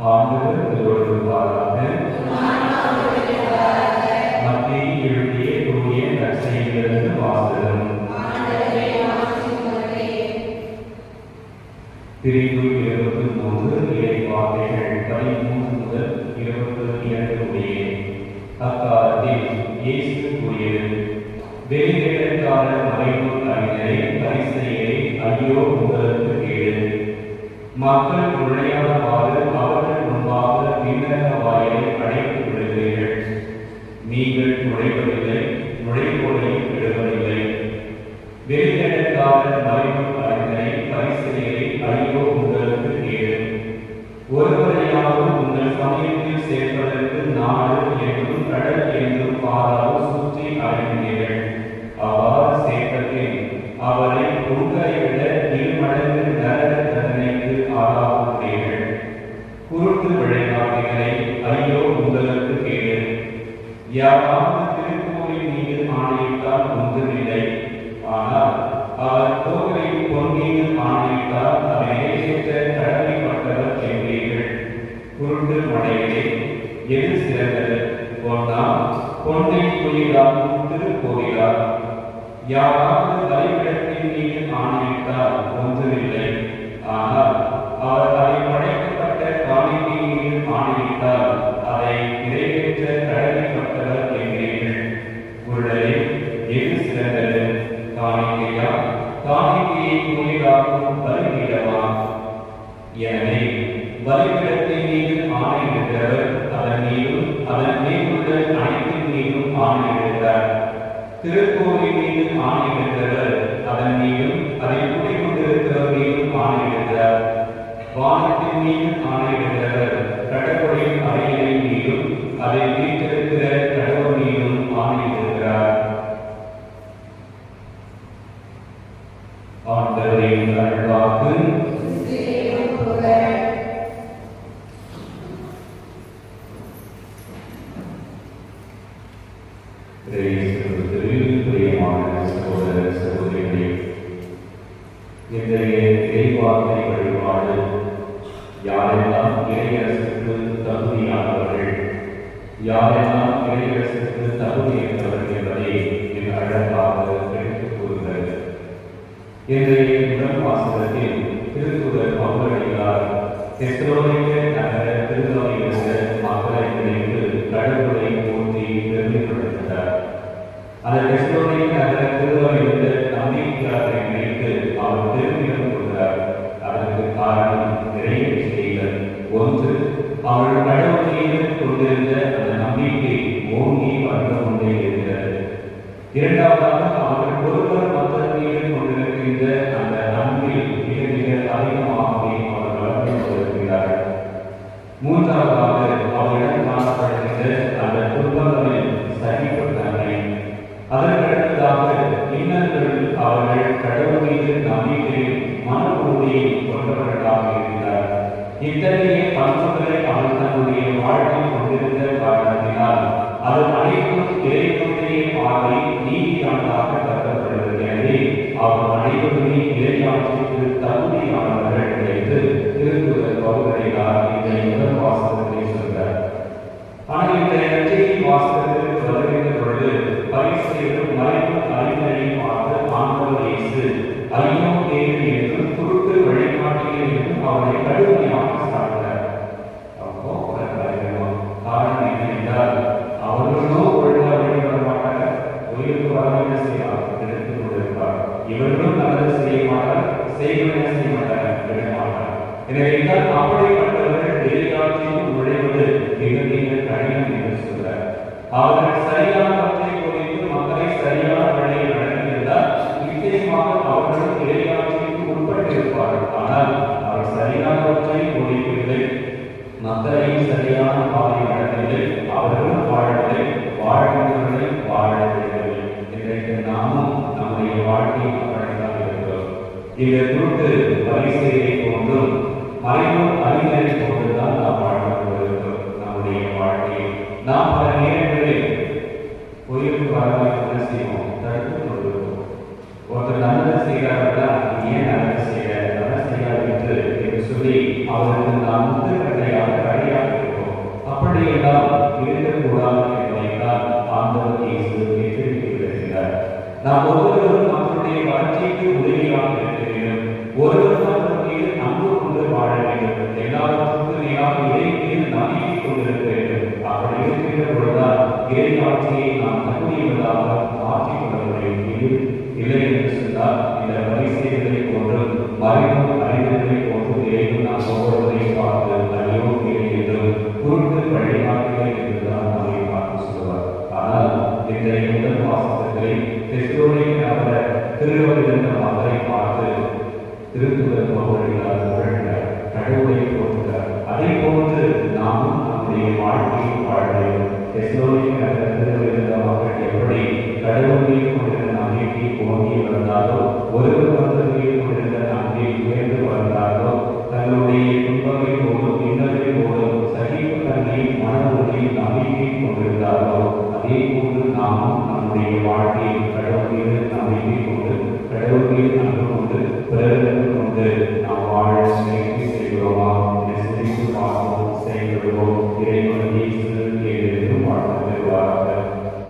ஆண்டவர் உங்களோடு இருப்பாராக. மத்திய எழுதிய தூய நற்செய்தியிலிருந்து வாசகம். பிரிவு 23 இறை வார்த்தைகள் 13 முதல் 22 முடிய. அக்காலத்தில் இயேசு கூறியது: வெளிவேடக்கார மறைநூல் அறிஞரை, பரிசேயரே, ஐயோ உங்களுக்கு கேடு! மக்கள் நுழையாதவாறு அவர்கள் முன்பாக விண்ணக வாயிலை அடைத்து விடுகிறீர்கள். நீங்கள் நுழைவதில்லை, நுழைவோரையும் விடுவதில்லை. வெளிவேடக்கார மறைநூல் அறிஞரை, பரிசேயரே, ஐயோ உங்களுக்கு கேடு! ஒருவரையாவது உங்கள் சமயத்தில் சேர்ப்பதற்கு நாடு என்றும் கடல் என்றும் பாராமல் சுற்றி அடைந்தீர்கள். அவ்வாறு சேர்ப்பதில் அவரை உங்களை விட இருமடங்கு நரக தண்டனைக்கு ஆளாக்குகிறீர்கள். குருட்டு வழிகாட்டிகளை, ஐயோ உங்களுக்கு கேடு! யாராவது திருக்கோவிலின் மீது ஆணையிட்டால் ஒன்றுமில்லை. ஆனால் அவர் கோவிலின் பொன் மீது ஆணையிட்டால் அதை நிறைவேற்ற கடமைப்பட்டவர் என்பீர்கள். குருட்டு மடைகளே, எது சிறந்தது? பொன்னா, பொன்னை குயிலாக்கும் திருக்கோவிலா? யாராவது பலிபீடத்தின் மீது ஆணையிட்டால் ஒன்றுமில்லை. ஆனால் அவர் அதை படைக்கப்பட்ட காணிக்கையின் மீது ஆணையிட்டால் அதை நிறைவேற்ற கடமைப்பட்டவர் என்பீர்கள். குருடரே, எது சிறந்தது? காணிக்கையா, காணிக்கையை கோயிலாக்கும் பலிபீடமா? எனவே பலிபீடத்தின் மீது ஆணையிடுகிறவர் அதன் மீதும் அதன் மீதுள்ள அனைத்தின் மீதும் ஆணையிடுகிறார். திருக்கோவிலின் மீது ஆணையிடுகிறவர் அதன் மீதும் அதில் குடிக்கொண்டிருக்கிறவர் மீதும் ஆணையிடுகிறார். வானத்தின் மீது ஆணையிடுகிறவர் கடவுளின் அறைகளின் மீதும் அதில் வீட்டிருக்கிற கடவுள் மீதும் ஆணையிடுகிறார். ஆண்டவரின் அருள்வாக்கு. இன்றைய இறைவார்த்தை வழிபாடு யாரெல்லாம் இறையரசுக்கு தகுதியானவர்கள், யாரெல்லாம் இறையரசுக்கு தகுதியற்றவர்கள் என்பதை மிக அழகாக எடுத்துக் கூறுகிறது. இன்றைய முதல் வாசகத்தில் திருத்தூதர் பவுலடிகளார் தெசலோனிக்க நகர திருத்தொகையில் இருந்த மக்களை நினைத்து கடவுளை போற்றி பெருமைப்படுத்தினார். அந்த தெசலோனிக்க நகர திருத்தொகையில் இருந்த நம்பிக்கையாளரை நினைத்து அவர் பெருமிதம் கொண்டார். அதற்கு காரணம் நிறைய விஷயங்கள். ஒன்று, அவர்கள் கடவுள் மீது கொண்டிருந்த அந்த நம்பிக்கை ஓங்கி வளர்ந்து கொண்டே இருக்கிறது. இரண்டாவதாக, அவர்கள் ஒருவர் மற்றவர் மீது கொண்டிருக்கின்ற அந்த அன்பில் மிக மிக அதிகமாகவே அவர் வளர்ந்து கொண்டிருக்கிறார்கள். மூன்றாவதாக, அவரிடம் காணப்படுகின்ற அந்த துன்பங்களில் சகிப்புத்தன்மை. அதற்கடுத்ததாக, இன்னல்களில் அவர்கள் கடவுள் மீது நம்பிக்கையில் மன உறுதியை கொண்டவர்களாக இருக்கிறார். இத்தகைய பண்புகளை அவர் தன்னுடைய வாழ்க்கையில் கொண்டிருந்த காரணத்தினால் அது அனைத்தும் இறைவனுடைய பார்வை நீதியானதாக கருதப்படுகிறது. எனவே அவர் அனைவருமே இறையாட்சிக்கு தகுதியானவர்கள் என்று திருத்தூதர் பவுலடிகளார் இந்த முதல் வாசகத்தை சொல்கிறார். ஆனால் இந்த நற்செய்தி வாசகத்திற்கு வருகின்ற பொழுது பரிசேயரும் மறைநூல் அறிஞரையும் பார்த்து ஆண்டவர் இயேசு ஐயோ கேடு என்றும் குருட்டு வழிகாட்டிகள் என்றும் அவரை கடுமையாக சாடினார். அப்போ காரணம் என்ன என்றால், அவர்களும் ஒழுங்காக வழிபட மாட்டார்கள், கோயிலுக்கு வரவேண்டிய செய்யலாம் எடுத்துக் கொண்டிருப்பார். இவர்களும் நல்லது செய்ய மாட்டார், செய்வன செய்ய மாட்டார், விட மாட்டார். எனவே அப்படிப்பட்டவர்கள் இறையாட்சியில் நுழைவது மிக மிக கடினம் என்று சொல்றார். அவர்கள் சரியானவற்றை குறித்து மக்களை சரியான வழியில் நடத்தியிருந்தால் நிச்சயமாக அவர்களும் இறையாட்சிக்கு உட்பட்டிருப்பார்கள். ஆனால் அவர் சரியானவற்றை போதிக்கவில்லை, மக்களை சரியான பாதையில் நடத்தவில்லை, அவர்களும் வாழவில்லை, வாழ்கின்றவர்களை வாழவில்லை. இன்றைக்கு நாமும் நம்முடைய வாழ்க்கையை அப்படித்தான் இருக்கிறோம். இந்த குருட்டு பரிசேயரை போன்றும் மறைநூல் அறிஞரை போன்றுதான் நாம் வாழ்ந்து கொண்டிருக்கிறோம். நம்முடைய வாழ்க்கையை நாம் பல நேரங்களில் கோயிலுக்கு வராமல் என்ன செய்வோம்? தடுத்து கொண்டிருக்கிறோம். ஒருத்தர் நல்லது செய்கிறார்களா, ஏன் நல்லது செய்ய நல்லது செய்யாது என்று சொல்லி அவர்களுக்கு நாம் முத்துக்கட்டையாக நாம் இறை மீது நம்பிக்கை கொண்டிருக்க வேண்டும். அப்படி இருக்கின்ற பொழுதுதான் இறையாட்சியை நாம் தகுதியுள்ளதாக மாற்றிக்கொள்ள முடியும். இது இல்லை என்று சொன்னால் இந்த பரிசீலனை போன்று மறைமுக அறிவுகளை போன்று இறைவன் நாம் ஒவ்வொருவரை பார்த்து ஐயோ இல்லை என்றும் குருட்டு வழிகாட்டுகள் என்றுதான் நம்மை பார்த்து சொல்லுவார். ஆனால் இன்றைய முதல் வாசகத்திலே தெசலோனிக்க நகர திருவள்ளுவர் என்ற மக்களை பார்த்து திருத்துதர் பவுலடிகளார் கடவுளை போற்றுகிறார். அதை போன்று நாமும் நம்முடைய வாழ்க்கையை வாழ வேண்டும். தெசலோனிக்க நகர திருவள்ளுவர் என்ற மக்கள் எப்படி கடவுளை கொண்டிருந்த நம்பிக்கை ஓங்கி வந்தாலோ, ஒருவர் ஒருவரையும் கொண்டிருந்த நம்பிக்கை உயர்ந்து வந்தாலோ, தன்னுடைய துன்பங்களோடும் இன்னல்களோடும் சகிப்பு தன்மை மன உறுதியில் நம்பிக்கை கொண்டிருந்தாலோ, அதே போன்று நாமும் நம்முடைய வாழ்க்கை